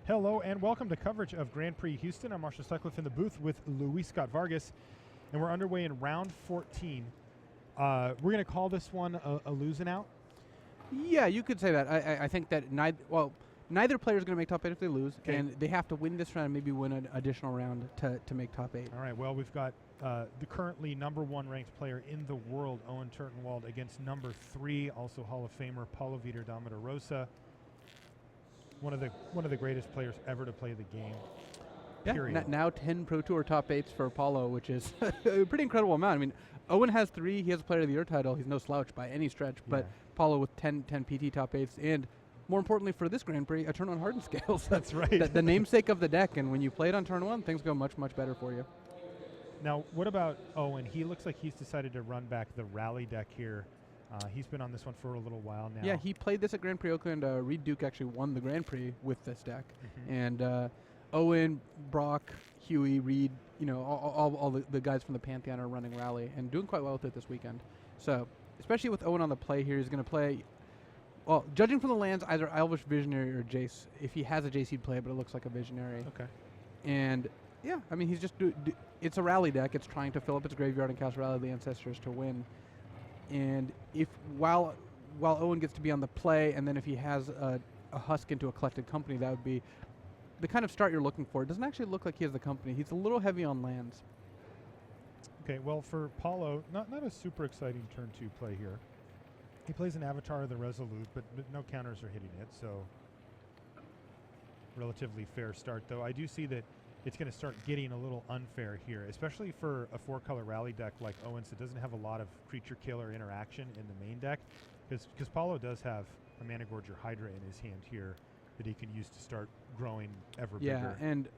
Hello and welcome to coverage of Grand Prix Houston. I'm Marshall Sutcliffe in the booth with Luis Scott Vargas, and we're underway in round 14. We're going to call this one a losing out. Yeah, you could say that. I think that neither player is going to make top 8 if they lose, and they have to win this round and maybe win an additional round to make top 8. All right, well, we've got the currently number 1 ranked player in the world, Owen Turtenwald, against number 3, also Hall of Famer, Paulo Vitor Damo Rosa. One of the greatest players ever to play the game. Yeah, now 10 Pro Tour top 8s for Paulo, which is a pretty incredible amount. I mean, Owen has 3. He has a Player of the Year title. He's no slouch by any stretch. But Paulo with 10 PT top 8s, and more importantly for this Grand Prix, a turn on Hardened scales. That's right. the namesake of the deck, and when you play it on turn 1, things go much, much better for you. Now, what about Owen? He looks like he's decided to run back the rally deck here. He's been on this one for a little while now. Yeah, he played this at Grand Prix Oakland. Reed Duke actually won the Grand Prix with this deck. Mm-hmm. And Owen, Brock, Huey, Reed, all the guys from the Pantheon are running rally and doing quite well with it this weekend. So, especially with Owen on the play here, he's going to play, well, judging from the lands, either Elvish Visionary or Jace. If he has a Jace, he'd play it, but it looks like a Visionary. Okay. And, yeah, I mean, he's just, it's a rally deck. It's trying to fill up its graveyard and cast Rally of the Ancestors to win. And if while Owen gets to be on the play, and then if he has a husk into a collected company, that would be the kind of start you're looking for. It doesn't actually look like he has the company. He's a little heavy on lands. Okay, well, for Paulo, not a super exciting turn 2 play here. He plays an Avatar of the Resolute, but no counters are hitting it, so relatively fair start. Though I do see that it's going to start getting a little unfair here, especially for a 4-color rally deck like Owen's that doesn't have a lot of creature killer interaction in the main deck, because Paulo does have a Mana Gorger Hydra in his hand here that he can use to start growing ever bigger. Yeah, and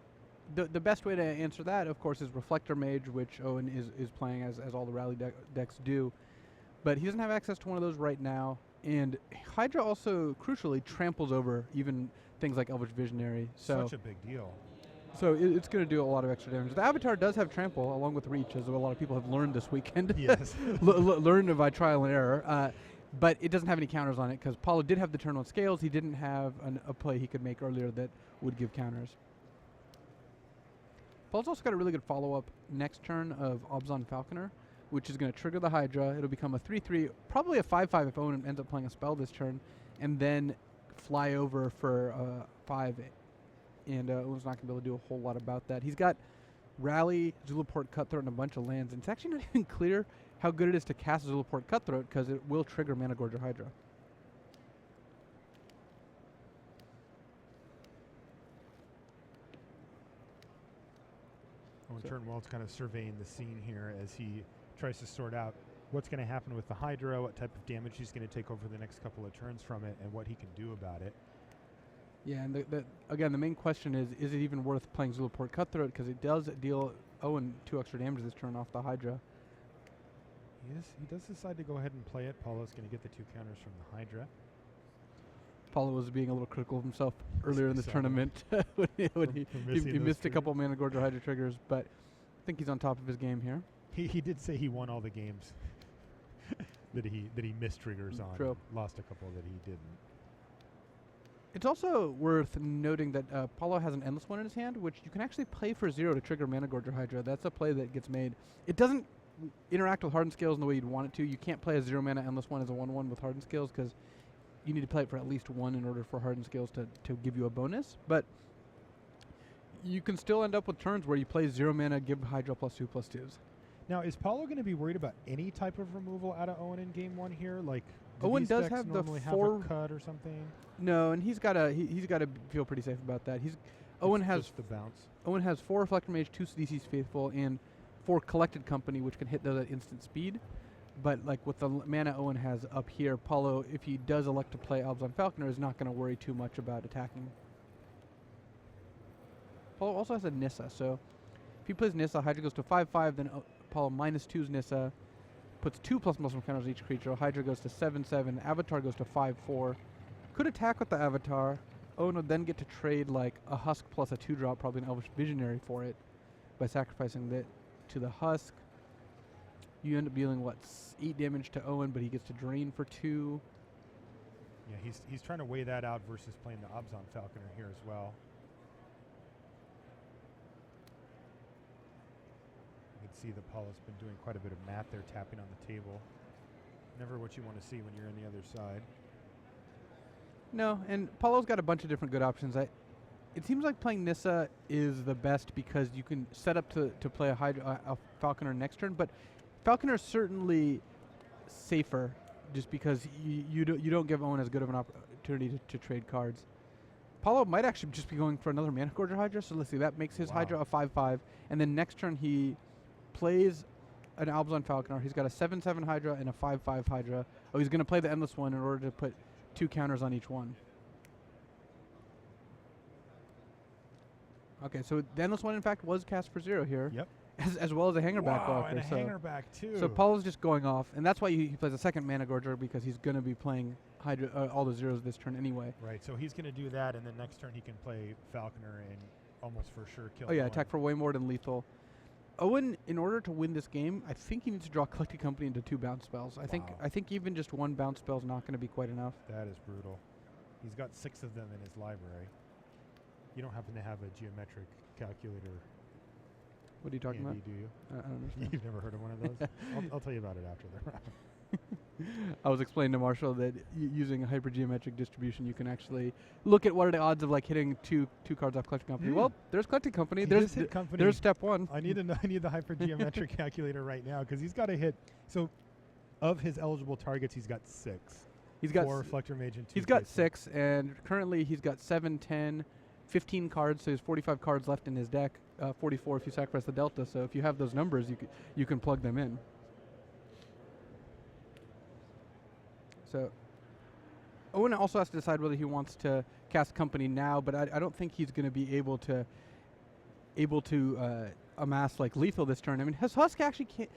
the best way to answer that, of course, is Reflector Mage, which Owen is playing as all the rally decks do. But he doesn't have access to one of those right now. And Hydra also, crucially, tramples over even things like Elvish Visionary. Such a big deal. So it's going to do a lot of extra damage. The Avatar does have trample, along with reach, as a lot of people have learned this weekend. Yes. Learned by trial and error. But it doesn't have any counters on it, because Paulo did have the turn on scales. He didn't have a play he could make earlier that would give counters. Paulo's also got a really good follow-up next turn of Obzon Falconer, which is going to trigger the Hydra. It'll become a 3-3, probably a 5-5 if Owen ends up playing a spell this turn, and then fly over for 5. And Owen's not going to be able to do a whole lot about that. He's got Rally, Zulaport Cutthroat, and a bunch of lands. And it's actually not even clear how good it is to cast Zulaport Cutthroat, because it will trigger Mana Gorger Hydra. Owen Turtenwald's kind of surveying the scene here as he tries to sort out what's going to happen with the Hydra, what type of damage he's going to take over the next couple of turns from it, and what he can do about it. Yeah, and again, the main question is it even worth playing Zulaport Cutthroat, because it does deal Owen 2 extra damage this turn off the Hydra. He does decide to go ahead and play it. Paulo's going to get the 2 counters from the Hydra. Paulo was being a little critical of himself earlier in the tournament when he missed a couple Mana Gorger Hydra triggers, but I think he's on top of his game here. He did say he won all the games that he missed triggers on. True. Lost a couple that he didn't. It's also worth noting that Paulo has an Endless One in his hand, which you can actually play for 0 to trigger Mana Gorger Hydra. That's a play that gets made. It doesn't interact with Hardened Scales in the way you'd want it to. You can't play a 0-mana Endless One as a 1/1 with Hardened Scales, because you need to play it for at least 1 in order for Hardened Scales to give you a bonus. But you can still end up with turns where you play 0 mana, give Hydra +2/+2s. Now, is Paulo going to be worried about any type of removal out of Owen in game 1 here? Like, Owen does have the 4 have a cut or something. No, and he's got to feel pretty safe about that. Owen has just the bounce. Owen has 4 Reflector Mage, 2 DC's Faithful, and 4 Collected Company, which can hit those at instant speed. But like with the mana Owen has up here, Paulo, if he does elect to play Obzon Falconer, is not going to worry too much about attacking. Paulo also has a Nissa, so if he plays Nissa, Hydra goes to 5/5, then Paulo -2s Nissa, puts 2 +/- counters on each creature. Hydra goes to 7/7, Avatar goes to 5/4. Could attack with the Avatar. Owen would then get to trade like a Husk plus a 2-drop, probably an Elvish Visionary for it, by sacrificing that to the Husk. You end up dealing, 8 damage to Owen, but he gets to drain for 2. Yeah, he's trying to weigh that out versus playing the Obzon Falconer here as well. see that Paulo's been doing quite a bit of math there, tapping on the table. Never what you want to see when you're on the other side. No, and Paulo's got a bunch of different good options. It seems like playing Nissa is the best because you can set up to play a Falconer next turn, but Falconer is certainly safer just because you don't give Owen as good of an opportunity to trade cards. Paulo might actually just be going for another Mana Gorger Hydra, so let's see, that makes his Hydra a 5/5, and then next turn he plays an Albazon Falconer. He's got a 7/7 Hydra and a 5/5 Hydra. Oh, he's going to play the Endless one in order to put 2 counters on each one. Okay, so the Endless one, in fact, was cast for 0 here. Yep. As well as a Hangerback blocker. And a Hangerback, too. So Paulo's just going off, and that's why he plays a second Mana Gorger, because he's going to be playing Hydra, all the zeros this turn anyway. Right, so he's going to do that, and then next turn he can play Falconer and almost for sure kill Owen. Owen. Attack for way more than lethal. Owen, in order to win this game, I think he needs to draw Collected Company into 2 bounce spells. I think even just 1 bounce spell is not going to be quite enough. That is brutal. He's got 6 of them in his library. You don't happen to have a geometric calculator. What are you talking handy, about? do you? I don't understand. You've never heard of one of those? I'll tell you about it after the round. I was explaining to Marshall that using a hypergeometric distribution, you can actually look at what are the odds of like hitting two cards off Collecting Company. Well, there's Collecting Company. There's Company. There's step 1. I need the hypergeometric calculator right now because he's got to hit. So, of his eligible targets, he's got 6. He's got 4 Reflector Mage and 2. He's got 6, and currently he's got 7, 10, 15 cards. So there's 45 cards left in his deck. 44 if you sacrifice the Delta. So if you have those numbers, you can plug them in. So Owen also has to decide whether he wants to cast Company now, but I don't think he's going to be able to amass like lethal this turn. I mean, his Husk actually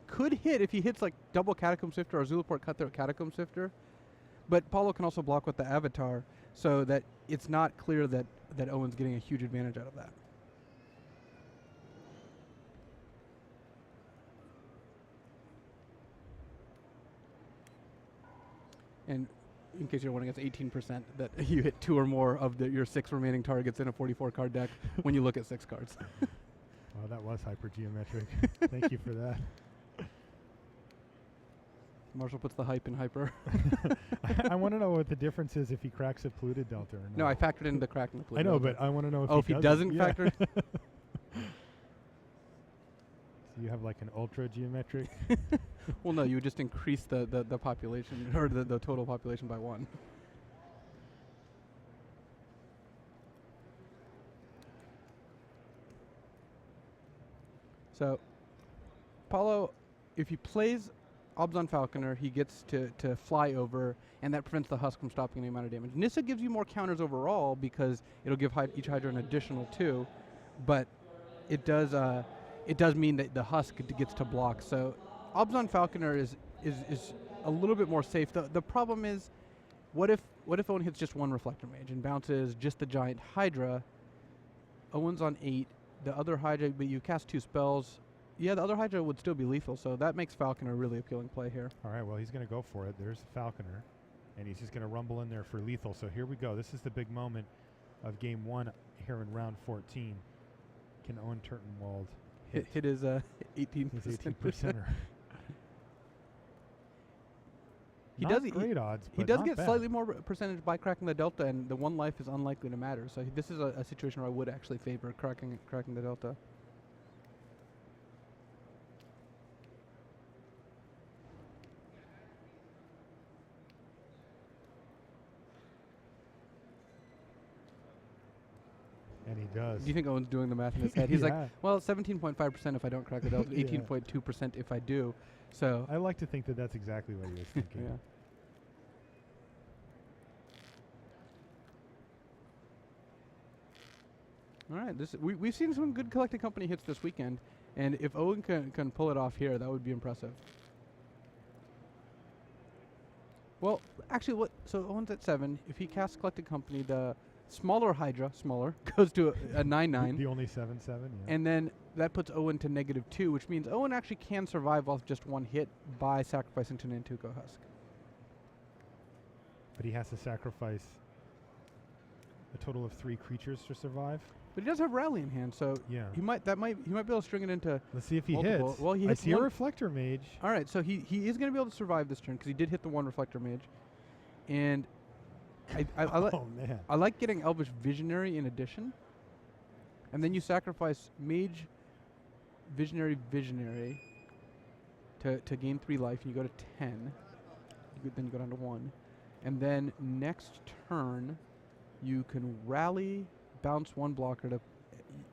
could hit if he hits like double Catacomb Sifter or Zulaport Cutthroat Catacomb Sifter, but Paulo can also block with the Avatar, so that it's not clear that Owen's getting a huge advantage out of that. And in case you're wondering, it's 18% that you hit 2 or more of your 6 remaining targets in a 44-card deck when you look at 6 cards. Wow, that was hypergeometric. Thank you for that. Marshall puts the hype in hyper. I want to know what the difference is if he cracks a polluted Delta or not. No, I factored in the cracking the polluted I know, Delta. but I want to know if if he doesn't factor. So you have like an ultra geometric. Well, no, you would just increase the population or the total population by 1. So, Paulo, if he plays Albazon Falconer, he gets to fly over, and that prevents the Husk from stopping any amount of damage. Nissa gives you more counters overall because it'll give each Hydra an additional 2, but it does mean that the Husk gets to block. So Albazon Falconer is a little bit more safe. The problem is, what if Owen hits just 1 Reflector Mage and bounces just the giant Hydra? Owen's on 8. The other Hydra, but you cast 2 spells. Yeah, the other Hydra would still be lethal, so that makes Falconer a really appealing play here. All right, well, he's going to go for it. There's Falconer, and he's just going to rumble in there for lethal. So here we go. This is the big moment of Game 1 here in round 14. Can Owen Turtenwald hit his 18%? His 18%er. He not does great odds, but he does not get bad. slightly more percentage by cracking the Delta, and the 1 life is unlikely to matter. So this is a situation where I would actually favor cracking the Delta. And he does. Do you think Owen's doing the math in his head? He's like, Yeah. well, 17.5% if I don't crack the Delta, Yeah. 18.2% if I do. So I like to think that that's exactly what he was thinking. yeah. All right, we've seen some good Collected Company hits this weekend, and if Owen can pull it off here, that would be impressive. Well, actually, so Owen's at 7. If he casts Collected Company, the smaller Hydra, goes to a 9/9. The only 7/7, yeah. And then that puts Owen to -2, which means Owen actually can survive off just 1 hit by sacrificing to Nantuko Husk. But he has to sacrifice a total of 3 creatures to survive. But he does have Rally in hand, so Yeah. he might be able to string it into. Let's see if he multiple. hits. Well, he I hits see a one. Reflector Mage. All right, so he is going to be able to survive this turn because he did hit the one Reflector Mage, and Oh, man. I like getting Elvish Visionary in addition, and then you sacrifice Mage, Visionary, to gain 3 life, and you go to 10. Then you go down to 1, and then next turn you can Rally, bounce 1 blocker to.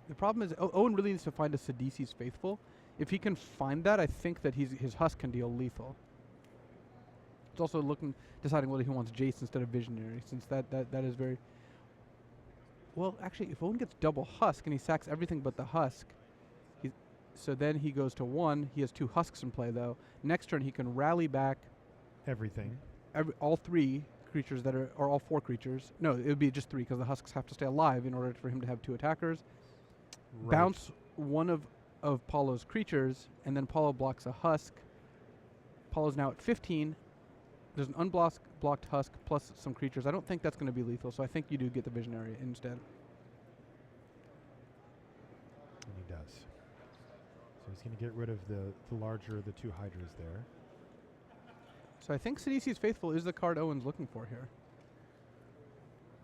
The problem is Owen really needs to find a Sidisi's Faithful. If he can find that, I think that his Husk can deal lethal. It's also deciding whether he wants Jace instead of Visionary, since that is very. Well, actually, if Owen gets double Husk and he sacks everything but the Husk, so then he goes to 1. He has 2 Husks in play though. Next turn he can Rally back Everything. all 3 creatures that are, or all 4 creatures. No, it would be just 3 because the Husks have to stay alive in order for him to have 2 attackers. Right. Bounce one of Paulo's creatures, and then Paulo blocks a Husk. Paulo's now at 15. There's an unblocked Husk plus some creatures. I don't think that's going to be lethal, so I think you do get the Visionary instead. And he does. So he's going to get rid of the larger of the 2 Hydras there. So I think Sidisi's Faithful is the card Owen's looking for here.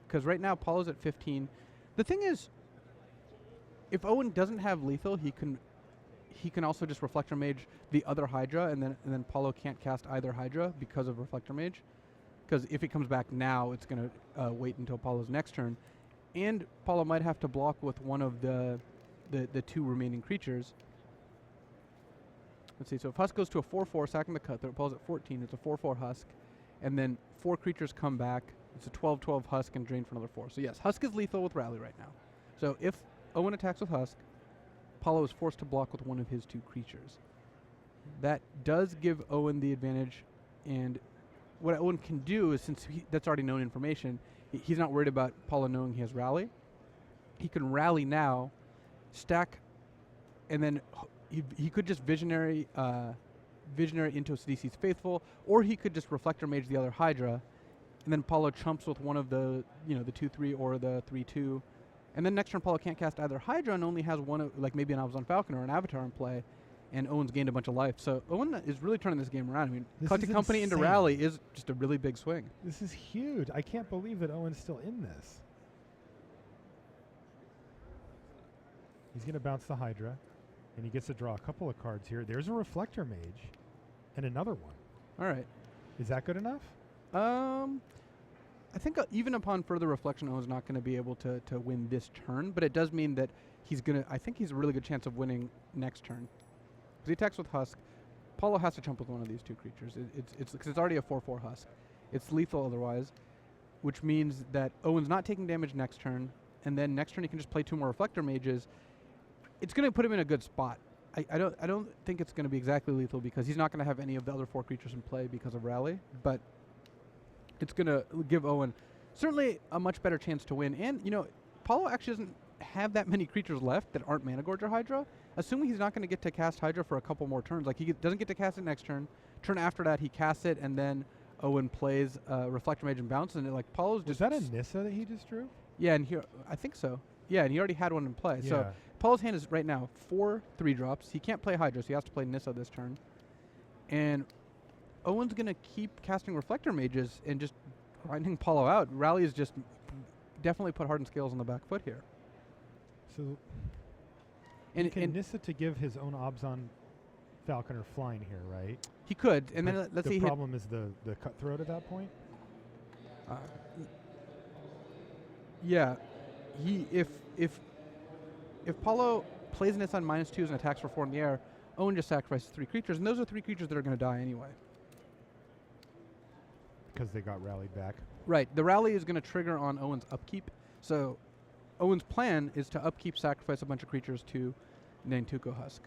Because right now Paulo's at 15. The thing is, if Owen doesn't have lethal, he can also just Reflector Mage the other Hydra, and then Paulo can't cast either Hydra because of Reflector Mage. Because if he comes back now, it's going to wait until Paulo's next turn. And Paulo might have to block with one of the 2 remaining creatures. Let's see, so if Husk goes to a 4/4, sacking the Cutthroat, Paulo's at 14, it's a 4/4 Husk. And then 4 creatures come back, it's a 12/12 Husk and drain for another 4. So yes, Husk is lethal with Rally right now. So if Owen attacks with Husk, Paulo is forced to block with one of his 2 creatures. That does give Owen the advantage, and what Owen can do is, since that's already known information, he's not worried about Paulo knowing he has Rally. He can Rally now, stack, and then he could just Visionary into Sidisi's Faithful, or he could just Reflector Mage the other Hydra, and then Paulo chumps with one of the the 2/3 or the 3/2. And then next turn, Paulo can't cast either Hydra and only has one, like maybe an Abzan Falcon or an Avatar in play, and Owen's gained a bunch of life. So Owen is really turning this game around. I mean, Collected Company into Rally is just a really big swing. This is huge. I can't believe that Owen's still in this. He's going to bounce the Hydra, and he gets to draw a couple of cards here. There's a Reflector Mage and another one. All right. Is that good enough? I think even upon further reflection, Owen's not going to be able to win this turn, but it does mean that I think he's a really good chance of winning next turn. Because he attacks with Husk. Paulo has to jump with one of these 2 creatures. It's already a 4/4 Husk. It's lethal otherwise, which means that Owen's not taking damage next turn, and then next turn he can just play 2 more Reflector Mages. It's going to put him in a good spot. I don't think it's going to be exactly lethal because he's not going to have any of the other 4 creatures in play because of Rally, but it's going to give Owen certainly a much better chance to win. And, Paulo actually doesn't have that many creatures left that aren't Mana Gorge or Hydra. Assuming he's not going to get to cast Hydra for a couple more turns. Like, he doesn't get to cast it next turn. Turn after that, he casts it, and then Owen plays Reflector Mage and bounces. And, Paulo's just... Was that a Nissa that he just drew? Yeah, and I think so. Yeah, and he already had one in play. Yeah. So Paulo's hand is right now 4 3-drops. He can't play Hydra, so he has to play Nissa this turn. And Owen's going to keep casting Reflector Mages and just grinding Paulo out. Rally is just definitely put Hardened Scales on the back foot here. So he can Nissa to give his own Abzan Falconer flying here, right? He could, and but then let's see. The problem is the Cutthroat at that point? Yeah. If Paulo plays Nissa on -2s and attacks for 4 in the air, Owen just sacrifices 3 creatures, and those are 3 creatures that are going to die anyway. Because they got rallied back. Right. The rally is going to trigger on Owen's upkeep. So Owen's plan is to upkeep, sacrifice a bunch of creatures to Nantuko Husk.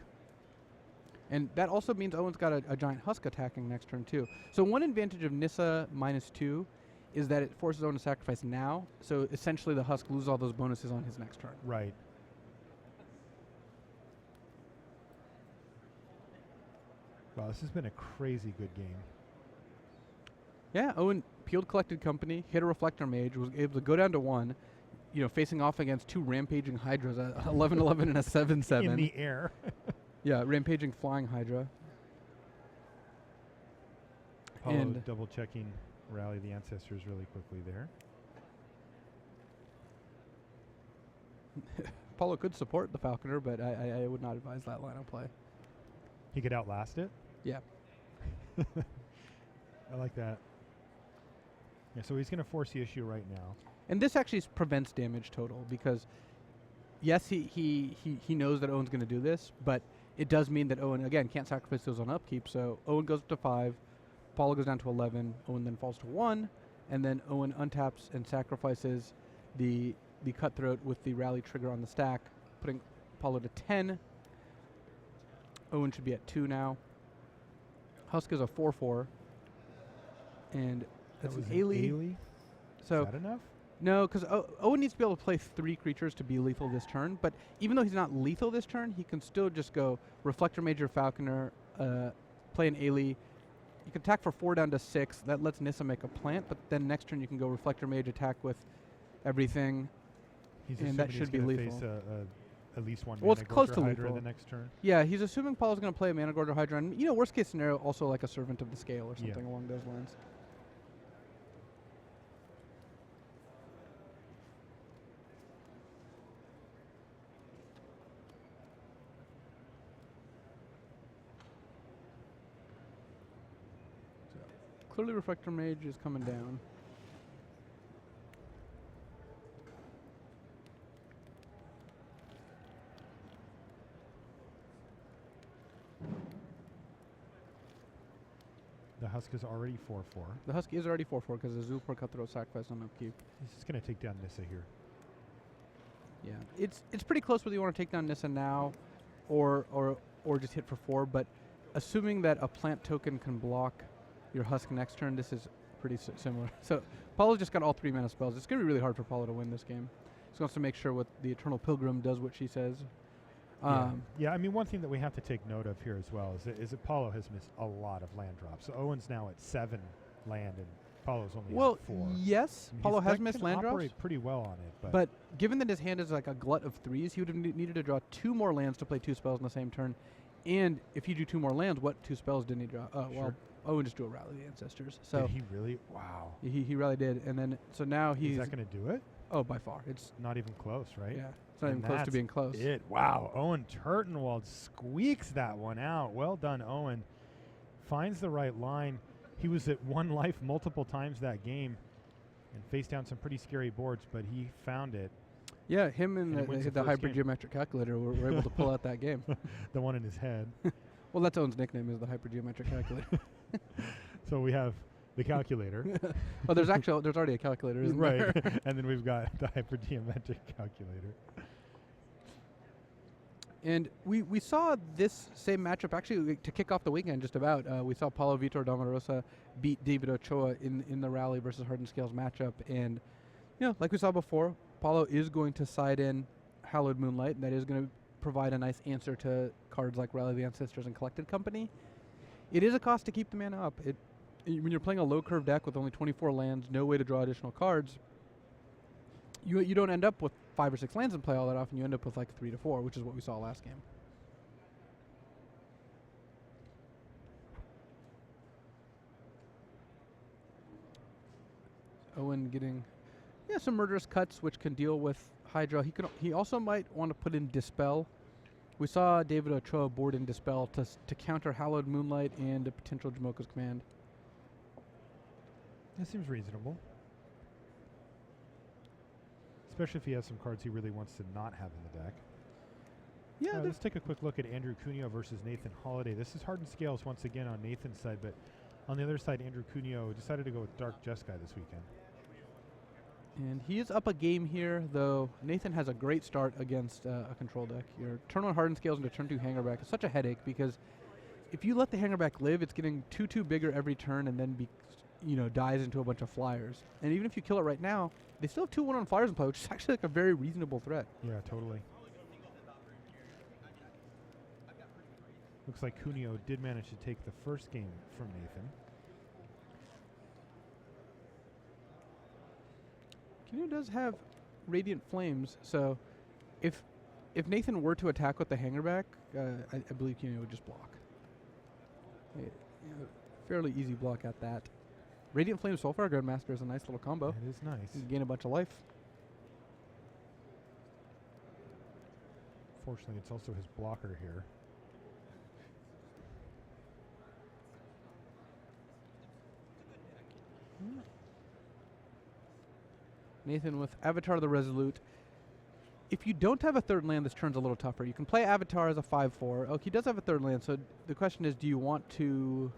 And that also means Owen's got a giant Husk attacking next turn too. So one advantage of Nissa -2 is that it forces Owen to sacrifice now. So essentially the Husk loses all those bonuses on his next turn. Right. Wow, this has been a crazy good game. Yeah, Owen peeled Collected Company, hit a Reflector Mage, was able to go down to 1, facing off against two rampaging hydras, a 11-11 and a 7-7. In the air. Yeah, rampaging flying hydra. Paulo And double checking Rally the Ancestors really quickly there. Paulo could support the Falconer, but I would not advise that line of play. He could outlast it? Yeah. I like that. Yeah, so he's going to force the issue right now. And this actually prevents damage total because, yes, he knows that Owen's going to do this, but it does mean that Owen, again, can't sacrifice those on upkeep. So Owen goes up to 5, Paulo goes down to 11, Owen then falls to 1, and then Owen untaps and sacrifices the Cutthroat with the Rally trigger on the stack, putting Paulo to 10. Owen should be at 2 now. Husk is a 4/4. And that's an Ailey. So is that enough? No, because Owen needs to be able to play 3 creatures to be lethal this turn. But even though he's not lethal this turn, he can still just go Reflector Mage or Falconer, play an Ailey. You can attack for 4 down to 6. That lets Nissa make a plant. But then next turn you can go Reflector Mage, attack with everything. And that should be lethal. Face at least one well, it's close to Hydra lethal the next turn. Yeah, he's assuming Paulo's going to play a Mana Gorger Hydra. And, worst case scenario, also like a Servant of the Scale or something along those lines. Clearly Reflector Mage is coming down. The Husk is already 4/4. The Husky is already 4/4 because the Zupor Cutthroat sacrifice on upkeep. He's just going to take down Nissa here. Yeah, it's pretty close whether you want to take down Nissa now or just hit for 4, but assuming that a plant token can block your Husk next turn, this is pretty similar. So Paulo's just got all 3 mana spells. It's going to be really hard for Paulo to win this game. He wants to make sure the Eternal Pilgrim does what she says. Yeah, I mean, one thing that we have to take note of here as well is that Paulo has missed a lot of land drops. So Owen's now at 7 land, and Paulo's only at 4. Yes, I mean, Paulo has missed land drops. Operate pretty well on it, but given that his hand is like a glut of 3s, he would have needed to draw 2 more lands to play 2 spells in the same turn. And if you do 2 more lands, what 2 spells didn't he draw? Well, Owen just drew a Rally the Ancestors. So did he really? Wow. He really did, and then so now he's. Is that going to do it? Oh, by far, it's not even close, right? Yeah, it's not even close to being close. Wow, Owen Turtenwald squeaks that one out. Well done, Owen. Finds the right line. He was at 1 life multiple times that game, and faced down some pretty scary boards, but he found it. Yeah, him and the Hybrid Geometric Calculator were able to pull out that game. The one in his head. Well, that's Owen's nickname, is the Hybrid Geometric Calculator. So we have the calculator. Oh, there's already a calculator, isn't there? Right. And then we've got the hypergeometric calculator. And we saw this same matchup actually to kick off the weekend just about. We saw Paulo, Vitor, Damo, Rosa beat David Ochoa in the Rally versus Hardened Scales matchup. And, like we saw before, Paulo is going to side in Hallowed Moonlight, and that is going to provide a nice answer to cards like Rally the Ancestors and Collected Company. It is a cost to keep the mana up. When you're playing a low curve deck with only 24 lands, no way to draw additional cards, you don't end up with 5 or 6 lands in play all that often. You end up with like 3 to 4, which is what we saw last game. Owen getting some murderous cuts, which can deal with Hydra. He also might want to put in Dispel. We saw David Ochoa board in Dispel to counter Hallowed Moonlight and a potential Jamoka's Command. That seems reasonable. Especially if he has some cards he really wants to not have in the deck. Yeah. Let's take a quick look at Andrew Cuneo versus Nathan Holiday. This is Hardened Scales once again on Nathan's side, but on the other side, Andrew Cuneo decided to go with Dark Jeskai this weekend. And he is up a game here, though Nathan has a great start against a control deck. Your turn 1 Hardened Scales into turn 2 Hangerback is such a headache because if you let the Hangerback live, it's getting 2/2 bigger every turn and then dies into a bunch of flyers. And even if you kill it right now, they still have 2/1 on flyers in play, which is actually like a very reasonable threat. Yeah, totally. Looks like Cuneo did manage to take the first game from Nathan. Cuneo does have Radiant Flames, so if Nathan were to attack with the hangerback, I believe Cuneo would just block. Fairly easy block at that. Radiant Flame Soulfire Grandmaster is a nice little combo. It is nice. You gain a bunch of life. Fortunately, it's also his blocker here. Nathan with Avatar the Resolute. If you don't have a third land, this turn's a little tougher. You can play Avatar as a 5/4. Oh, he does have a third land, so the question is, do you want to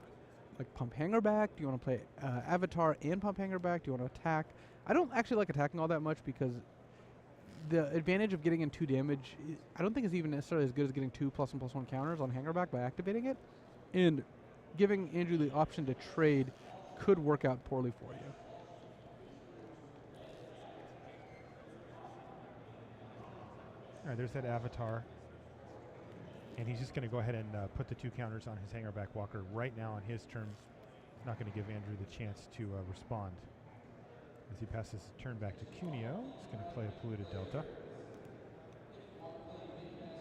like pump Hangerback? Do you want to play Avatar and pump Hangerback? Do you want to attack? I don't actually like attacking all that much because the advantage of getting in 2 damage, I don't think is even necessarily as good as getting 2 +1/+1 counters on Hangerback by activating it. And giving Andrew the option to trade could work out poorly for you. All right, there's that Avatar. And he's just going to go ahead and put the 2 counters on his Hangerback Walker right now on his turn. Not going to give Andrew the chance to respond. As he passes the turn back to Cuneo, he's going to play a Polluted Delta.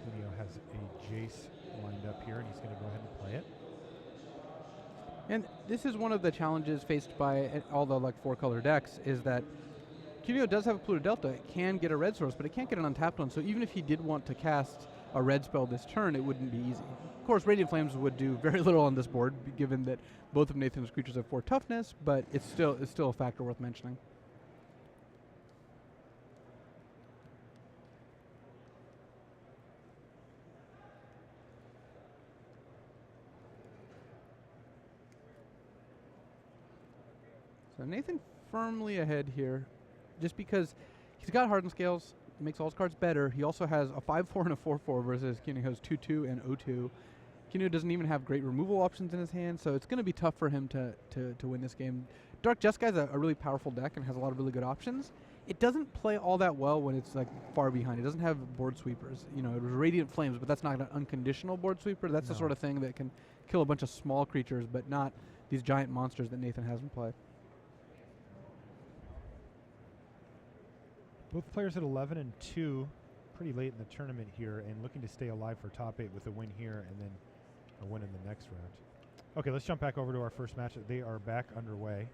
Cuneo has a Jace lined up here, and he's going to go ahead and play it. And this is one of the challenges faced by all the 4-color decks, is that Cuneo does have a Polluted Delta. It can get a red source, but it can't get an untapped one. So even if he did want to cast a red spell this turn, it wouldn't be easy. Of course, Radiant Flames would do very little on this board, given that both of Nathan's creatures have 4 toughness, but it's still a factor worth mentioning. So Nathan firmly ahead here, just because he's got Hardened Scales, makes all his cards better. He also has a 5/4 and a 4/4 versus Cuneo's 2/2 and 0/2. Cuneo doesn't even have great removal options in his hand, so it's going to be tough for him to win this game. Dark Jeskai is a really powerful deck and has a lot of really good options. It doesn't play all that well when it's far behind. It doesn't have board sweepers. You know, it was Radiant Flames, but that's not an unconditional board sweeper. That's the sort of thing that can kill a bunch of small creatures, but not these giant monsters that Nathan has in play. Both players at 11 and 2, pretty late in the tournament here, and looking to stay alive for top 8 with a win here and then a win in the next round. Okay, let's jump back over to our first match. They are back underway.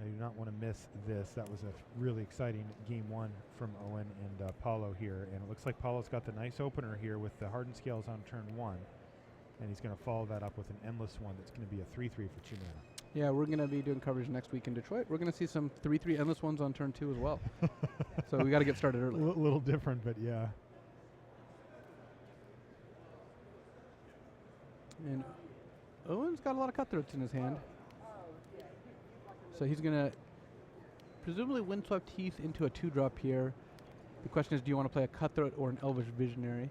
I do not want to miss this. That was a really exciting game 1 from Owen and Paulo here, and it looks like Paulo's got the nice opener here with the Hardened Scales on turn 1, and he's going to follow that up with an Endless one that's going to be a 3/3 for 2 mana. Yeah, we're going to be doing coverage next week in Detroit. We're going to see some 3/3 Endless ones on turn 2 as well. So we got to get started early. A little different, but yeah. And Owen's got a lot of cutthroats in his hand. So he's going to presumably Windswept Heath into a 2-drop here. The question is, do you want to play a Cutthroat or an Elvish Visionary?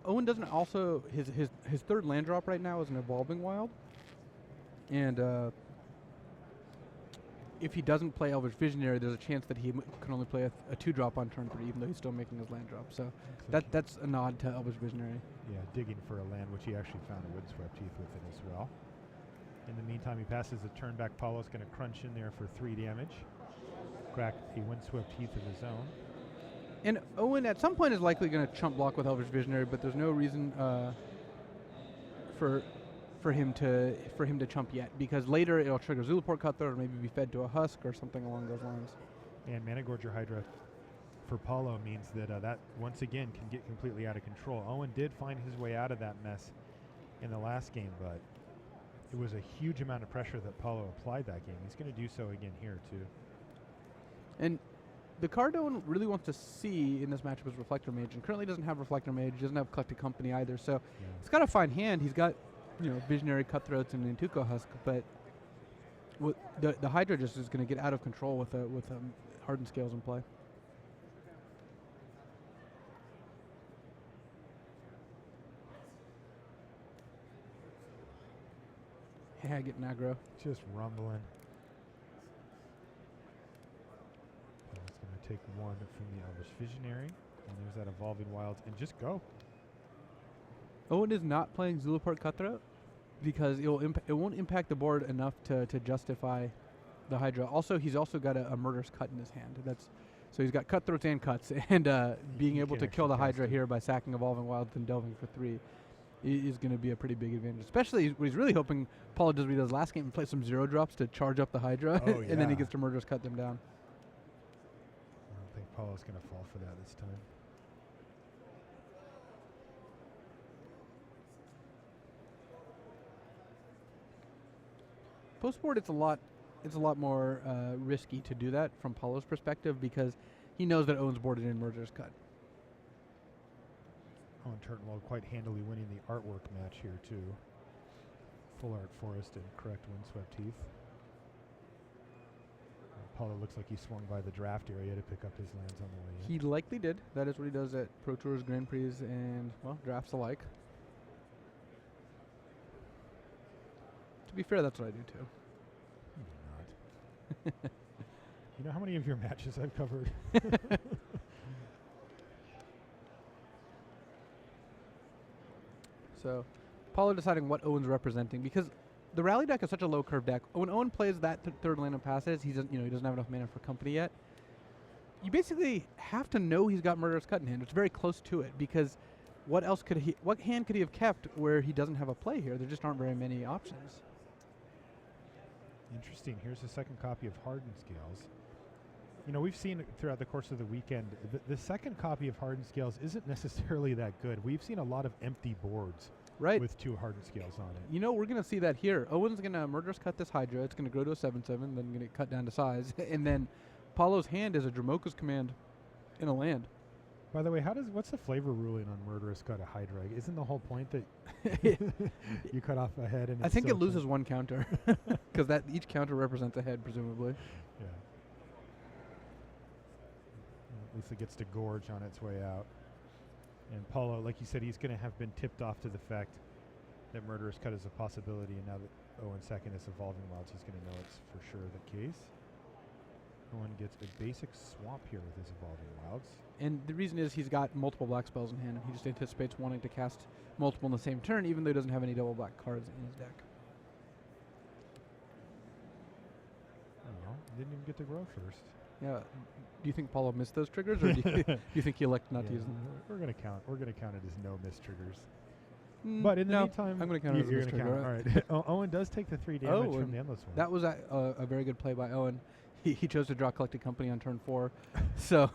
Owen doesn't also, his third land drop right now is an Evolving Wild. And if he doesn't play Elvish Visionary, there's a chance that he can only play a 2-drop on turn 3, even though he's still making his land drop. So that's a nod to Elvish Visionary. Yeah, digging for a land, which he actually found a Windswept Heath with it as well. In the meantime, he passes the turn back. Paulo's going to crunch in there for 3 damage. Crack a Windswept Heath of his own. And Owen at some point is likely going to chump block with Elvish Visionary, but there's no reason for him to chump yet, because later it'll trigger Zulaport Cutthroat or maybe be fed to a Husk or something along those lines. And Mana Gorger Hydra for Paulo means that that once again can get completely out of control. Owen did find his way out of that mess in the last game, but it was a huge amount of pressure that Paulo applied that game. He's going to do so again here too. And the card no one really wants to see in this matchup is Reflector Mage, and currently doesn't have Reflector Mage, doesn't have Collected Company either, so he's got a fine hand. He's got, Visionary Cutthroats and Intuko Husk, but the Hydra just is going to get out of control with Hardened Scales in play. Yeah, getting aggro. Just rumbling. It's going to take 1 from the Elvish Visionary, and there's that Evolving Wilds, and just go. Owen is not playing Zulaport Cutthroat because it won't impact the board enough to justify the Hydra. Also, he's also got a murderous cut in his hand. So he's got cutthroats and cuts, and being able to kill the Hydra here by sacking Evolving Wilds and delving for 3 is going to be a pretty big advantage. Especially what he's really hoping Paulo does what he does last game and play some 0 drops to charge up the Hydra, Oh, and then he gets to murderous cut them down. I don't think Paulo's going to fall for that this time. Post board, it's a lot more risky to do that from Paulo's perspective because he knows that Owen's boarded in murderous cut. Owen Turtenwald quite handily winning the artwork match here too. Full art forest and correct windswept heath. Paulo looks like he swung by the draft area to pick up his lands on the way in. He likely did. That is what he does at Pro Tours, Grand Prix, and, well, drafts alike. To be fair, that's what I do too. You're not. You know how many of your matches I've covered? So, Paulo deciding what Owen's representing because the rally deck is such a low curve deck. When Owen plays that third land of passes, he doesn't have enough mana for company yet. You basically have to know he's got Murderous Cut in hand. It's very close to it because what hand could he have kept where he doesn't have a play here? There just aren't very many options. Interesting. Here's a second copy of Hardened Scales. You know, we've seen throughout the course of the weekend, the second copy of Hardened Scales isn't necessarily that good. We've seen a lot of empty boards with 2 Hardened Scales on it. You know, we're going to see that here. Owen's going to Murderous Cut this Hydra. It's going to grow to a 7/7, then going to get cut down to size. And then Paulo's hand is a Dramoka's Command in a land. By the way, what's the flavor ruling on Murderous Cut a Hydra? Isn't the whole point that you cut off a head? And I think it loses 1 counter because each counter represents a head, presumably. Yeah. At least it gets to gorge on its way out. And Paulo, like you said, he's going to have been tipped off to the fact that Murderous Cut is a possibility, and now that Owen second is Evolving Wilds, he's going to know it's for sure the case. Owen gets a basic swamp here with his Evolving Wilds. And the reason is he's got multiple black spells in hand, and he just anticipates wanting to cast multiple in the same turn, even though he doesn't have any double black cards in his deck. I don't know. He didn't even get to grow first. Yeah. Do you think Paulo missed those triggers, or do you think he elected not to use them? We're going to count it as no miss triggers. But in the meantime, I'm going to count it as a miss trigger. All right. Owen does take the 3 damage from the Endless One. That was a very good play by Owen. He chose to draw Collected Company on turn 4. So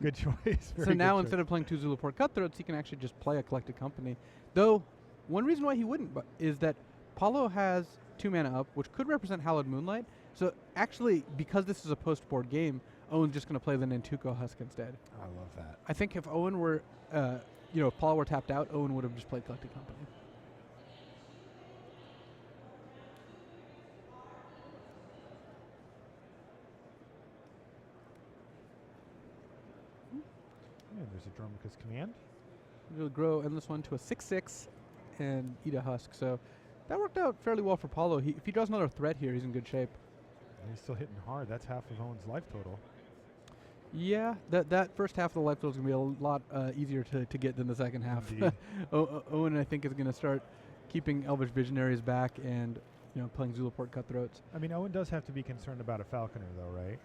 good choice. So now instead of playing 2 Zulaport Cutthroats, he can actually just play a Collected Company. Though, one reason why he wouldn't is that Paulo has 2 mana up, which could represent Hallowed Moonlight. So actually, because this is a post-board game, Owen's just going to play the Nantuko Husk instead. I love that. I think if Owen were, if Paulo were tapped out, Owen would have just played Collected Company. And there's a Dromoka's Command. We'll grow Endless One to a 6/6 and eat a Husk. So that worked out fairly well for Paulo. If he draws another threat here, he's in good shape. And he's still hitting hard. That's half of Owen's life total. Yeah, that first half of the life total is going to be a lot easier to get than the second half. Owen, I think, is going to start keeping Elvish Visionaries back and playing Zulaport Cutthroats. I mean, Owen does have to be concerned about a Falconer, though, right?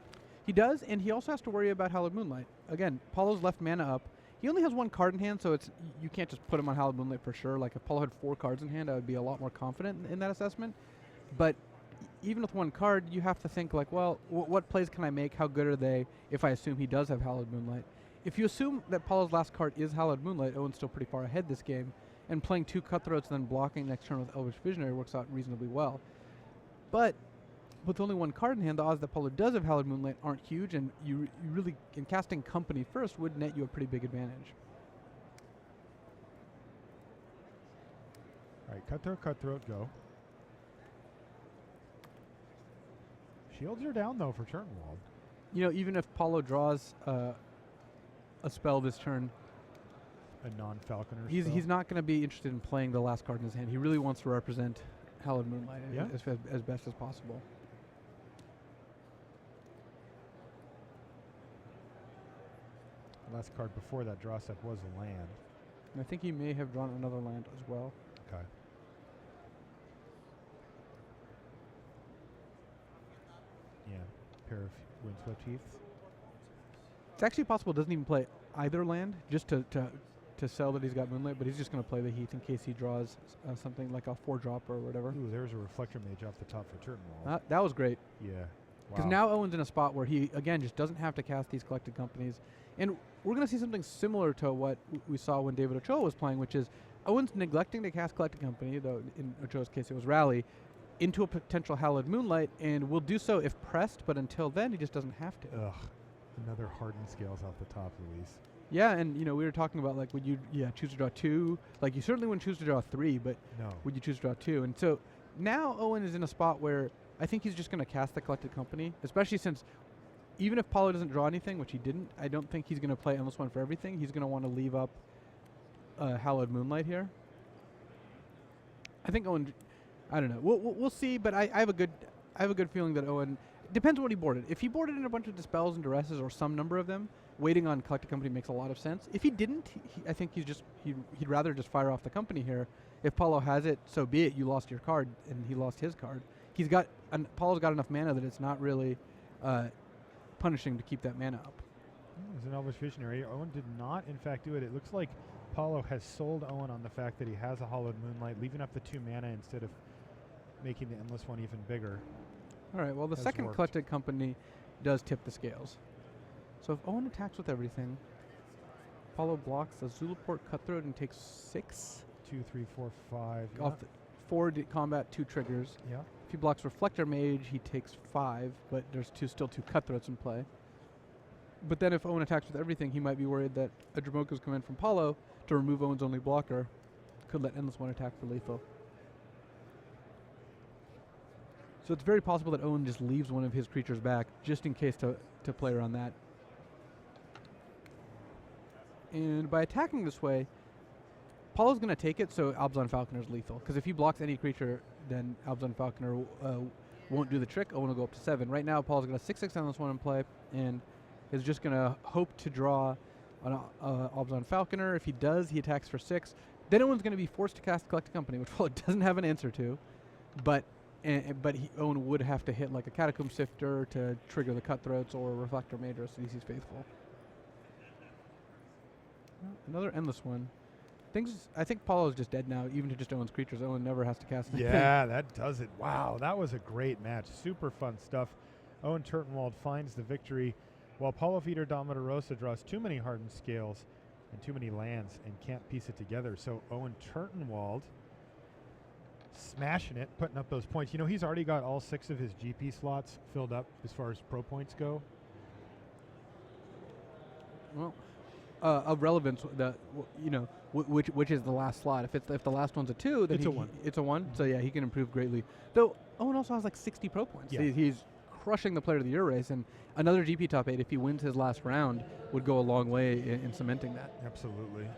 He does, and he also has to worry about Hallowed Moonlight. Again, Paulo's left mana up. He only has 1 card in hand, so you can't just put him on Hallowed Moonlight for sure. Like, if Paulo had 4 cards in hand, I would be a lot more confident in that assessment. But even with 1 card, you have to think, like, well, what plays can I make? How good are they if I assume he does have Hallowed Moonlight? If you assume that Paulo's last card is Hallowed Moonlight, Owen's still pretty far ahead this game, and playing 2 Cutthroats and then blocking next turn with Elvish Visionary works out reasonably well. But with only 1 card in hand, the odds that Paulo does have Hallowed Moonlight aren't huge, and you really, in casting Company first, would net you a pretty big advantage. All right, Cutthroat, go. Shields are down, though, for Turtenwald. Even if Paulo draws a spell this turn, a non-Falconer he's not going to be interested in playing the last card in his hand. He really wants to represent Hallowed Moonlight as best as possible. The last card before that draw step was a land. And I think he may have drawn another land as well. Okay. pair of Windswept Heaths. It's actually possible he doesn't even play either land, just to sell that he's got Moonlight, but he's just going to play the Heath in case he draws something like a 4-drop or whatever. Ooh, there's a Reflector Mage off the top for Turtenwald. That was great. Yeah. Because Wow. now Owen's in a spot where he, again, just doesn't have to cast these collected companies. And we're going to see something similar to what we saw when David Ochoa was playing, which is Owen's neglecting to cast collected company, though in Ochoa's case it was Rally, into a potential Hallowed Moonlight, and will do so if pressed, but until then he just doesn't have to. Ugh. Another Hardened Scales off the top, Luis. Yeah, and we were talking about like would you choose to draw 2? Like you certainly wouldn't choose to draw 3, but No. would you choose to draw 2? And so now Owen is in a spot where I think he's just going to cast the collected company, especially since even if Paulo doesn't draw anything, which he didn't, I don't think he's going to play Endless One for everything. He's going to want to leave up Hallowed Moonlight here. I think Owen, I don't know. We'll see, but I have a good feeling that Owen, depends on what he boarded. If he boarded in a bunch of Dispels and Duresses or some number of them, waiting on collected company makes a lot of sense. If he didn't, I think he'd rather just fire off the company here. If Paulo has it, so be it. You lost your card, and he lost his card. Paulo's got enough mana that it's not really punishing to keep that mana up. As an Elvish Visionary, Owen did not, in fact, do it. It looks like Paulo has sold Owen on the fact that he has a Hallowed Moonlight, leaving up the 2 mana instead of making the Endless One even bigger. All right, well, the second worked. collected company does tip the scales. So if Owen attacks with everything, Paulo blocks a Zulaport Cutthroat and takes 6. 2, 3, 4, 5. Off the 4 combat, 2 triggers. Yeah. If he blocks Reflector Mage, he takes 5, but there's still 2 Cutthroats in play. But then if Owen attacks with everything, he might be worried that a Dromoka's come in from Paulo to remove Owen's only blocker. Could let Endless One attack for lethal. So it's very possible that Owen just leaves one of his creatures back just in case to play around that. And by attacking this way, Paulo's going to take it, so Abzan Falconer's lethal. Because if he blocks any creature, then Abzan Falconer won't do the trick. Owen will go up to 7. Right now, Paulo's got a 6/6 Endless One in play, and is just going to hope to draw an Abzan Falconer. If he does, he attacks for 6. Then Owen's going to be forced to cast Collected Company, which Paulo doesn't have an answer to. But Owen would have to hit like a Catacomb Sifter to trigger the Cutthroats or Reflector Mage or Sidisi's Faithful. Another Endless One. I think Paulo's just dead now, even to just Owen's creatures. Owen never has to cast anything. Yeah, that does it. Wow, that was a great match. Super fun stuff. Owen Turtenwald finds the victory, while Paulo Vitor Damo Rosa draws too many Hardened Scales and too many lands and can't piece it together. So Owen Turtenwald smashing it, putting up those points. You know, he's already got all 6 of his GP slots filled up as far as pro points go. Well, of relevance, which is the last slot. If the last one's a 2, then it's a 1. It's a 1. So yeah, he can improve greatly. Though Owen also has like 60 pro points. Yeah. He's crushing the Player of the Year race, and another GP top 8, if he wins his last round, would go a long way in cementing that. Absolutely.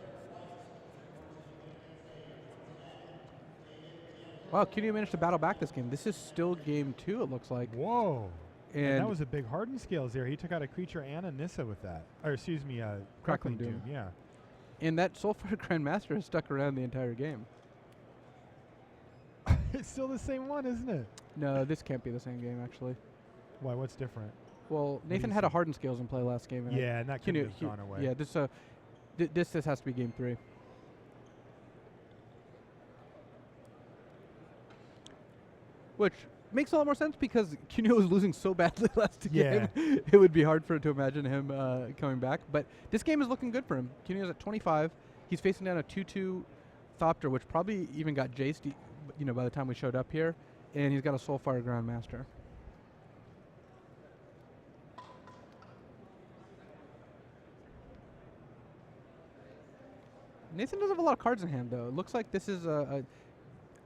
Wow, Cuneo managed to battle back this game. This is still game 2, it looks like. Whoa. And that was a big Hardened Scales there. He took out a creature and a Nissa with that. Or excuse me, Crackling Doom. Doom. Yeah. And that Soulfire Grandmaster has stuck around the entire game. It's still the same one, isn't it? No, this can't be the same game, actually. Why? What's different? Well, Nathan had a Hardened Scales in play last game. And Yeah, and that could have gone away. Yeah, this has to be game 3. Which makes a lot more sense because Cuneo was losing so badly last game. It would be hard for it to imagine him coming back. But this game is looking good for him. Cuneo's at 25. He's facing down a 2/2 Thopter, which probably even got jaced, by the time we showed up here. And he's got a Soulfire Grandmaster. Nathan doesn't have a lot of cards in hand, though. It looks like this is I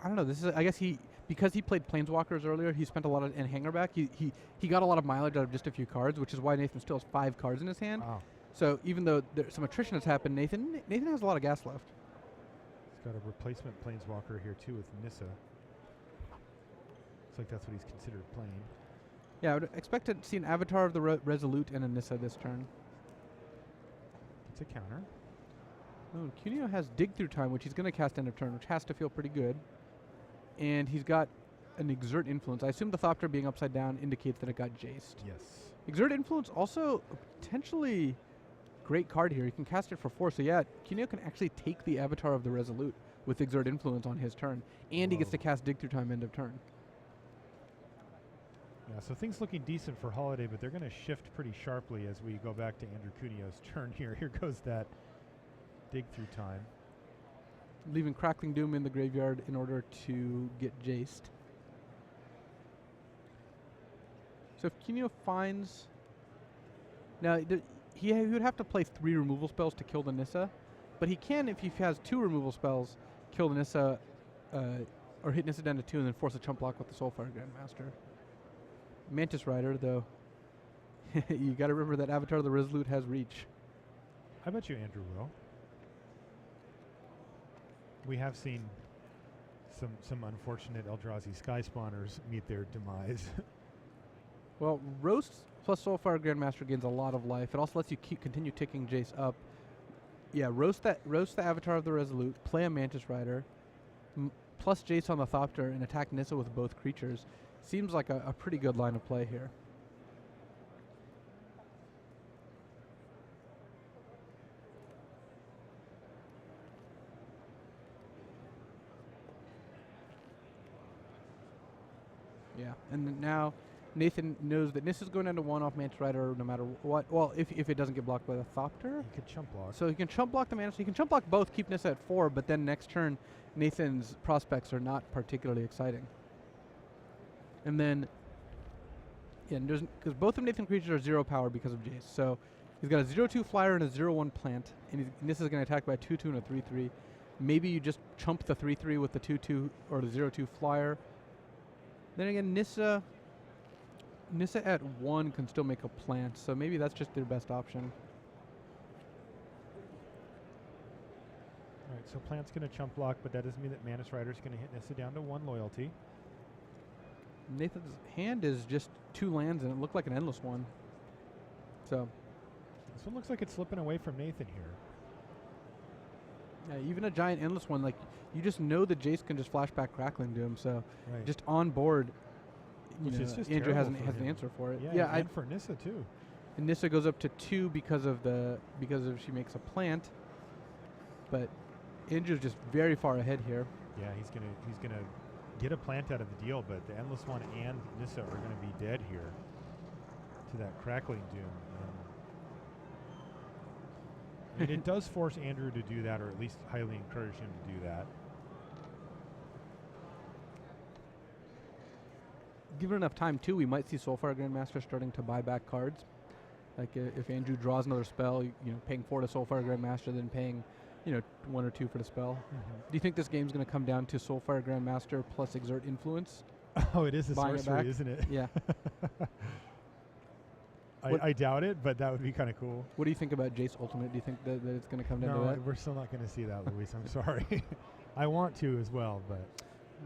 don't know. I guess because he played Planeswalkers earlier, he spent a lot in Hangerback. He got a lot of mileage out of just a few cards, which is why Nathan still has 5 cards in his hand. Wow. So even though some attrition has happened, Nathan has a lot of gas left. He's got a replacement Planeswalker here, too, with Nissa. Looks like that's what he's considered playing. Yeah, I would expect to see an Avatar of the Resolute and a Nissa this turn. It's a counter. Oh, Cuneo has Dig Through Time, which he's going to cast end of turn, which has to feel pretty good. And he's got an Exert Influence. I assume the Thopter being upside down indicates that it got jaced. Yes. Exert Influence also a potentially great card here. You can cast it for 4. So yeah, Cuneo can actually take the Avatar of the Resolute with Exert Influence on his turn. And he gets to cast Dig Through Time end of turn. Yeah, so things looking decent for Holiday, but they're going to shift pretty sharply as we go back to Andrew Cuneo's turn here. Here goes that Dig Through Time. Leaving Crackling Doom in the graveyard in order to get Jaced. So if Cuneo finds... Now, he would have to play 3 removal spells to kill the Nissa, but he can, if he has 2 removal spells, kill the Nissa, or hit Nissa down to 2 and then force a chump block with the Soulfire Grandmaster. Mantis Rider, though, you got to remember that Avatar of the Resolute has reach. I bet you Andrew will. We have seen some unfortunate Eldrazi Sky Spawners meet their demise. Well, Roast plus Soulfire Grandmaster gains a lot of life. It also lets you continue ticking Jace up. Yeah, roast the Avatar of the Resolute, play a Mantis Rider, plus Jace on the Thopter, and attack Nissa with both creatures. Seems like a pretty good line of play here. Yeah, and now Nathan knows that Nissa's going down to 1 off Mantis Rider no matter what. Well, if it doesn't get blocked by the Thopter. He could chump block. So he can chump block the Mantis. He can chump block both, keep Nissa at 4, but then next turn, Nathan's prospects are not particularly exciting. And then, yeah, because both of Nathan's creatures are 0 power because of Jace. So he's got a 0/2 flyer and a 0/1 plant, and Nissa's going to attack by a 2/2 and a 3/3. Maybe you just chump the 3/3 with the 2/2 or the 0/2 flyer. Then again, Nissa at 1 can still make a plant, so maybe that's just their best option. All right, so plant's going to chump block, but that doesn't mean that Mantis Rider's going to hit Nissa down to 1 loyalty. Nathan's hand is just 2 lands, and it looked like an endless one. So this one looks like it's slipping away from Nathan here. Yeah, even a giant endless one, like you just know that Jace can just flashback Crackling Doom. So Right. just on board, Which is just Andrew has terrible an for him. answer for it. Yeah, and for Nissa too. And Nissa goes up to 2 because of she makes a plant. But Andrew's just very far ahead here. Yeah, he's gonna get a plant out of the deal, but the Endless One and Nissa are gonna be dead here to that Crackling Doom. And it does force Andrew to do that, or at least highly encourage him to do that. Given enough time too, we might see Soulfire Grandmaster starting to buy back cards. Like if Andrew draws another spell, paying 4 to Soulfire Grandmaster, then paying 1 or 2 for the spell. Do you think this game's going to come down to Soulfire Grandmaster plus Exert Influence? Oh, it is a Buying it sorcery, back? isn't it? Yeah. I doubt it, but that would be kind of cool. What do you think about Jace Ultimate? Do you think that it's going to come down to No, that? we're still not going to see that, Luis. I'm sorry. I want to as well, but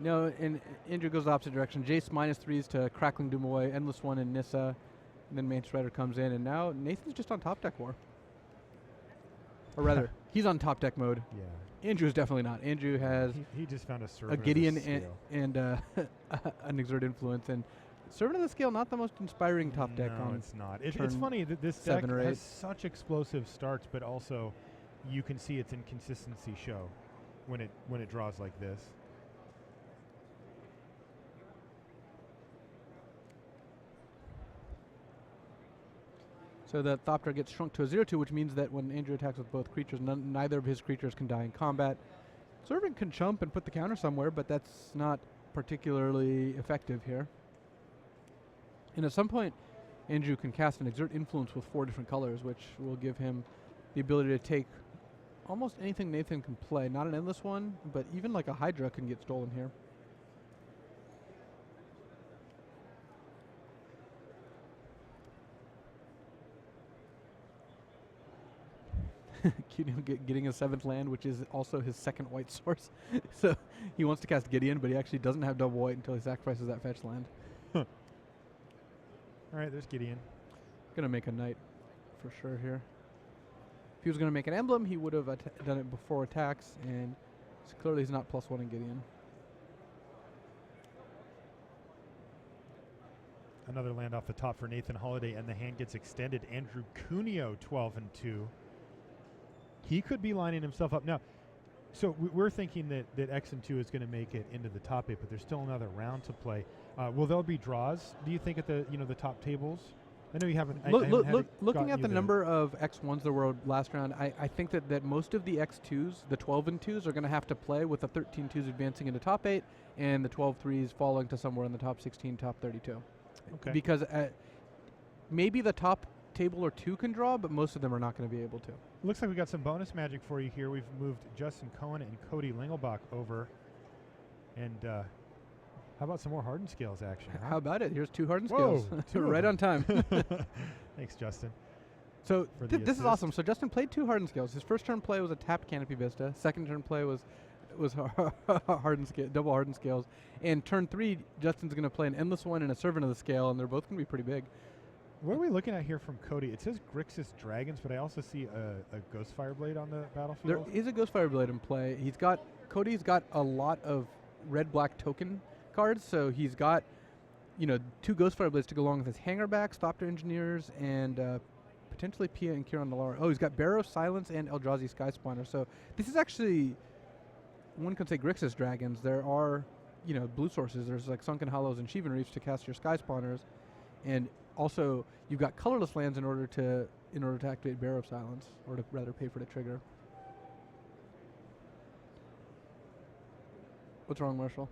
No, and Andrew goes the opposite direction. Jace -3s to Crackling Doom away, Endless One and Nissa, and then Mantis Rider comes in, and now Nathan's just on top deck war. Or rather, he's on top deck mode. yeah. Andrew's definitely not. Andrew has He just found a a servant of Gideon the scale. and an Exert Influence, and Servant of the Scale, not the most inspiring top deck No, on. it's not. It's turn funny that this deck 7 or 8. has such explosive starts, but also you can see its inconsistency show when it draws like this. So that Thopter gets shrunk to a 0/2, which means that when Andrew attacks with both creatures, neither of his creatures can die in combat. Servant can chump and put the counter somewhere, but that's not particularly effective here. And at some point, Andrew can cast an Exert Influence with 4 different colors, which will give him the ability to take almost anything Nathan can play. Not an Endless One, but even like a Hydra can get stolen here. Cuneo getting a 7th land, which is also his 2nd white source. So he wants to cast Gideon, but he actually doesn't have double white until he sacrifices that fetch land. All right, there's Gideon. Gonna make a knight for sure here. If he was gonna make an emblem, he would have done it before attacks, and clearly he's not +1 in Gideon. Another land off the top for Nathan Holiday, and the hand gets extended. Andrew Cuneo, 12 and 2. He could be lining himself up now. So we're thinking that X and 2 is going to make it into the top 8, but there's still another round to play. Will there be draws? Do you think at the the top tables? I know you haven't. Looking at the number of X1s there were last round, I think that most of the X2s, the 12 and 2s, are going to have to play with the 13 2s advancing into top 8 and the 12 3s falling to somewhere in the top 16, top 32. Okay. Because maybe the top table or 2 can draw, but most of them are not going to be able to. Looks like we got some bonus magic for you here. We've moved Justin Cohen and Cody Lingelbach over. And how about some more Hardened scales action? Huh? How about it? Here's 2 Hardened Whoa, scales. 2 right on time. Thanks, Justin. So this is awesome. So Justin played 2 Hardened scales. His first turn play was a tapped Canopy Vista. Second turn play was double Hardened scales. And turn 3, Justin's going to play an Endless One and a Servant of the Scale, and they're both going to be pretty big. What are we looking at here from Cody? It says Grixis Dragons, but I also see a Ghost Fireblade on the battlefield. There is a Ghost Fireblade in play. Cody's got a lot of red-black token cards, so he's got 2 Ghost Fireblades to go along with his Hangerback, Thopter Engineers, and potentially Pia and Kieran Nalara. Oh, he's got Barrow Silence and Eldrazi Sky Spawner. So this is actually, one could say Grixis Dragons. There are blue sources. There's like Sunken Hollows and Shivan Reefs to cast your Sky Spawners, and also you've got colorless lands in order to activate Barrow Silence, or to rather pay for the trigger. What's wrong, Marshall?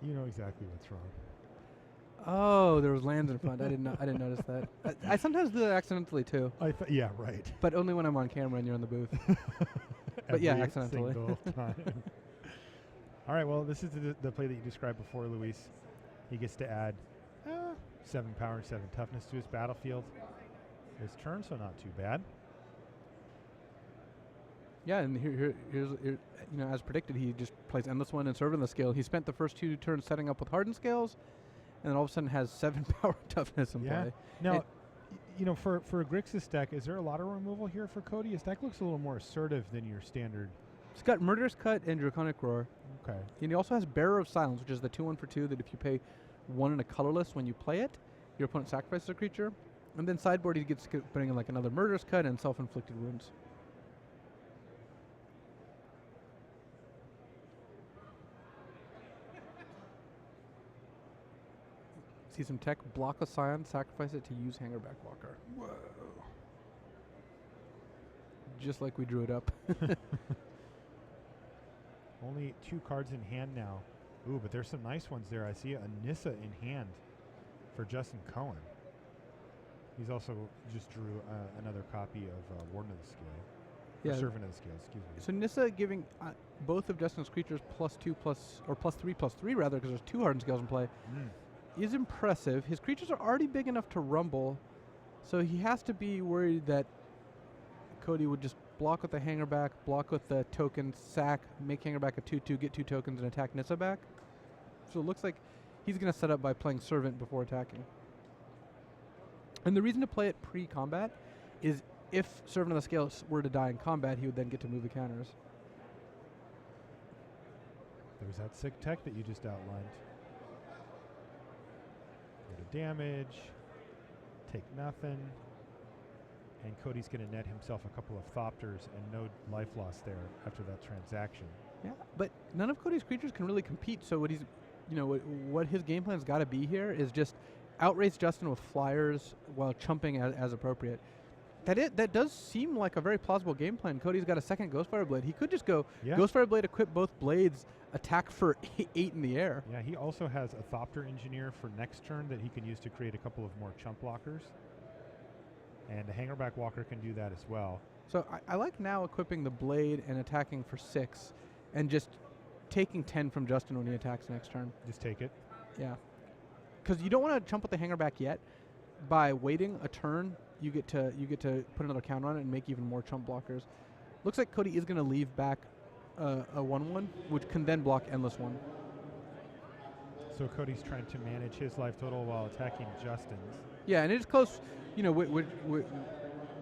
You know exactly what's wrong. Oh, there was lands in front. I didn't notice that. I sometimes do that accidentally too. Yeah, right. But only when I'm on camera and you're in the booth. But yeah, accidentally. Single time. All right. Well, this is the play that you described before, Luis. He gets to add 7 power and 7 toughness to his battlefield this turn, so not too bad. Yeah, and here's as predicted, he just plays Endless One and Servant of the Scale. He spent the first 2 turns setting up with Hardened scales, and then all of a sudden has 7 power toughness in play. Now, for a Grixis deck, is there a lot of removal here for Cody? His deck looks a little more assertive than your standard. It's got Murderous Cut and Draconic Roar. Okay. And he also has Bearer of Silence, which is the 2/1 for 2 that if you pay 1 and a colorless when you play it, your opponent sacrifices a creature. And then sideboard, he gets putting in like another Murderous Cut and Self-Inflicted Wounds. See some tech, block a Scion, sacrifice it to use Hangerback Walker. Whoa. Just like we drew it up. Only 2 cards in hand now. Ooh, but there's some nice ones there. I see a Nissa in hand for Justin Cohen. He's also just drew another copy of Warden of the Scale. Yeah. Servant of the Scale, excuse me. So Nissa giving both of Justin's creatures +2 or +3 rather, because there's 2 Hardened Scales in play, is impressive. His creatures are already big enough to rumble, so he has to be worried that Cody would just block with the Hangerback, block with the token, sack, make Hangerback a 2/2, get 2 tokens, and attack Nissa back. So it looks like he's going to set up by playing Servant before attacking. And the reason to play it pre-combat is if Servant of the Scale were to die in combat, he would then get to move the counters. There's that sick tech that you just outlined. Go to damage, take nothing. And Cody's going to net himself a couple of Thopters and no life loss there after that transaction. Yeah, but none of Cody's creatures can really compete. So what he's, what his game plan's got to be here is just outrace Justin with flyers while chumping as appropriate. That does seem like a very plausible game plan. Cody's got a second Ghostfire Blade. He could just go Ghostfire Blade, equip both blades, attack for 8 in the air. Yeah, he also has a Thopter Engineer for next turn that he can use to create a couple of more chump blockers. And the Hangerback Walker can do that as well. So I like now equipping the blade and attacking for 6 and just taking 10 from Justin when he attacks next turn. Just take it. Yeah. Because you don't want to chump with the Hangerback yet. By waiting a turn, you get to put another counter on it and make even more chump blockers. Looks like Cody is going to leave back a 1/1, which can then block Endless One. So Cody's trying to manage his life total while attacking Justin's. Yeah, and it is close,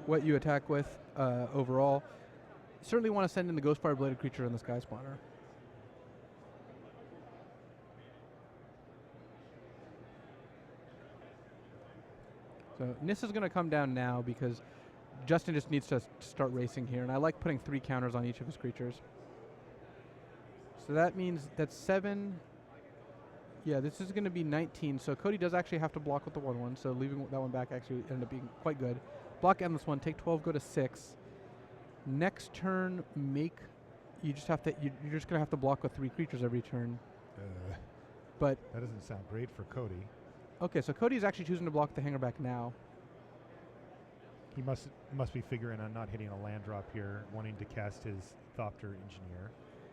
what you attack with overall. Certainly want to send in the Ghostfire Bladed creature and the Sky Spawner. So Nissa's going to come down now because Justin just needs to start racing here, and I like putting 3 counters on each of his creatures. So that means that's 7. Yeah, this is going to be 19. So Cody does actually have to block with the 1/1, so leaving that one back actually ended up being quite good. Block Endless One, take 12, go to 6. Next turn, you're just going to have to block with 3 creatures every turn. But that doesn't sound great for Cody. Okay, so Cody's actually choosing to block the hanger back now. He must be figuring on not hitting a land drop here, wanting to cast his Thopter Engineer.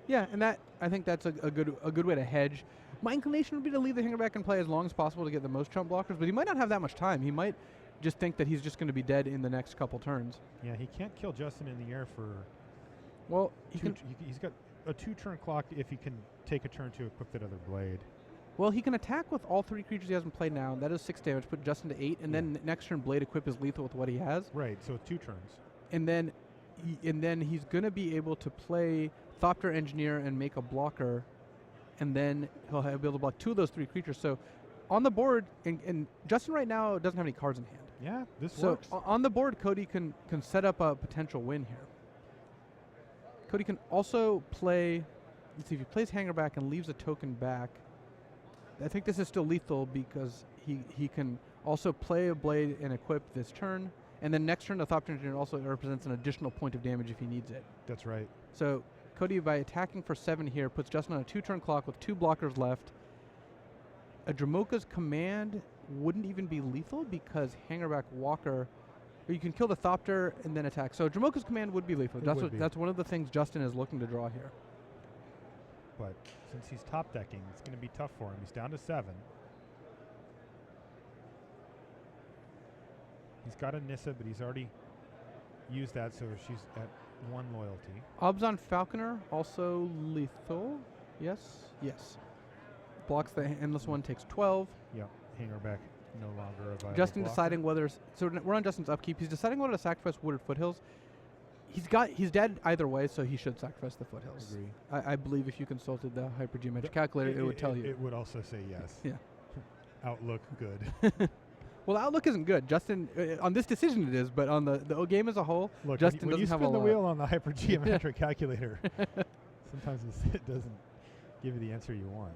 Yeah, and I think that's a good way to hedge. My inclination would be to leave the hanger back in play as long as possible to get the most trump blockers, but he might not have that much time. He might just think that he's just going to be dead in the next couple turns. Yeah, he can't kill Justin in the air for. Well, he's got a 2-turn clock if he can take a turn to equip that other blade. Well, he can attack with all 3 creatures he hasn't played now. That is 6 damage. Put Justin to 8, and then next turn blade equip is lethal with what he has. Right. So 2 turns. And then he's going to be able to play Thopter Engineer and make a blocker, and then he'll be able to block 2 of those 3 creatures. So on the board, and Justin right now doesn't have any cards in hand. Yeah, this works. So on the board, Cody can set up a potential win here. Cody can also play. Let's see, if he plays hanger back and leaves a token back, I think this is still lethal because he can also play a blade and equip this turn, and then next turn the Thopter Engineer also represents an additional point of damage if he needs it. That's right. So Cody, by attacking for 7 here, puts Justin on a 2-turn clock with 2 blockers left. A Dromoka's Command wouldn't even be lethal because Hangerback Walker, or you can kill the Thopter and then attack. So Dromoka's Command would be lethal. That's one of the things Justin is looking to draw here. But since he's top decking, it's going to be tough for him. He's down to 7. He's got a Nissa, but he's already used that, so she's at 1 loyalty. Obzon Falconer, also lethal. Yes. Blocks the Endless One, takes 12. Yep, Hangerback no longer a viable Justin blocker. deciding whether, so we're on Justin's upkeep. He's deciding whether to sacrifice Wooded Foothills. He's dead either way, so he should sacrifice the Foothills. Agree. I believe if you consulted the hypergeometric calculator, it would tell you. It would also say yes. Yeah. Outlook good. Well, Outlook isn't good. Justin, on this decision it is, but on the game as a whole, Look, Justin when you doesn't have a spin the lot. wheel on the hypergeometric calculator, sometimes it doesn't give you the answer you want.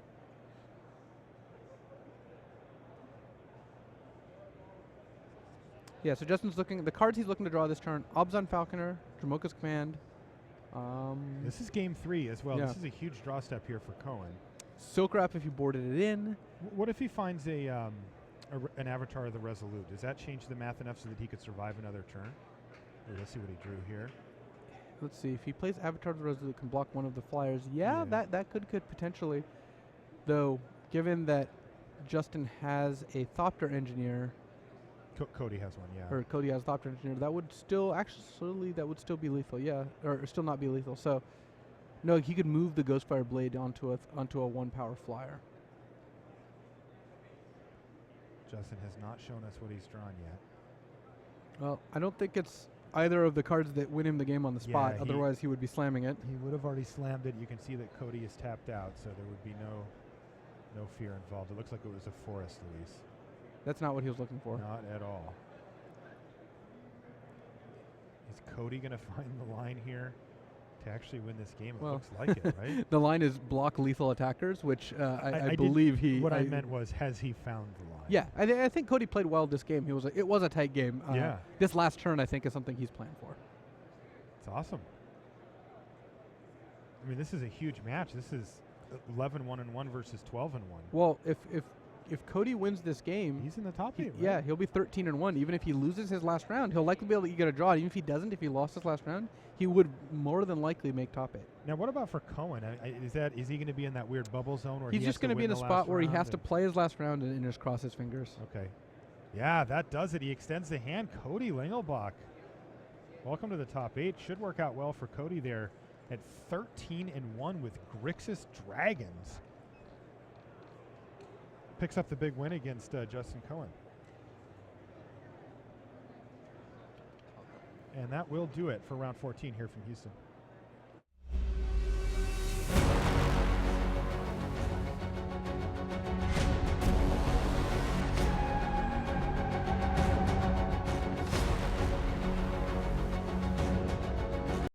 Yeah, so Justin's looking at the cards he's looking to draw this turn. Obzon Falconer, Dromoka's Command. This is game 3 as well. Yeah. This is a huge draw step here for Cohen. Silk Wrap if you boarded it in. What if he finds an Avatar of the Resolute? Does that change the math enough so that he could survive another turn? Let's see what he drew here. Let's see. If he plays Avatar of the Resolute, can block one of the flyers. Yeah. That could potentially. Though, given that Justin has a Thopter Engineer. Cody has one, yeah. Or Cody has Thopter Engineer. That would still be lethal, yeah. Or still not be lethal. So, no, he could move the Ghostfire Blade onto a 1-power flyer. Justin has not shown us what he's drawn yet. Well, I don't think it's either of the cards that win him the game on the spot. Yeah, Otherwise, he would be slamming it. He would have already slammed it. You can see that Cody is tapped out, so there would be no fear involved. It looks like it was a Forest, Luis. That's not what he was looking for. Not at all. Is Cody going to find the line here to actually win this game? It looks like it, right? The line is block lethal attackers, which I believe he... What I meant was, has he found the line? Yeah, I think Cody played well this game. It was a tight game. Yeah. This last turn, I think, is something he's playing for. It's awesome. I mean, this is a huge match. This is 11-1-1 versus 12-1. Well, if Cody wins this game, he's in the top 8, right? Yeah, he'll be 13-1. Even if he loses his last round, he'll likely be able to get a draw. Even if he doesn't, if he lost his last round, he would more than likely make top 8. Now, what about for Cohen? Is he going to be in that weird bubble zone where he's just going to be in a spot where he has to play his last round and just cross his fingers? Okay. Yeah, that does it. He extends the hand. Cody Lingelbach. Welcome to the top 8. Should work out well for Cody there at 13-1 with Grixis Dragons. Picks up the big win against Justin Cohen. And that will do it for round 14 here from Houston.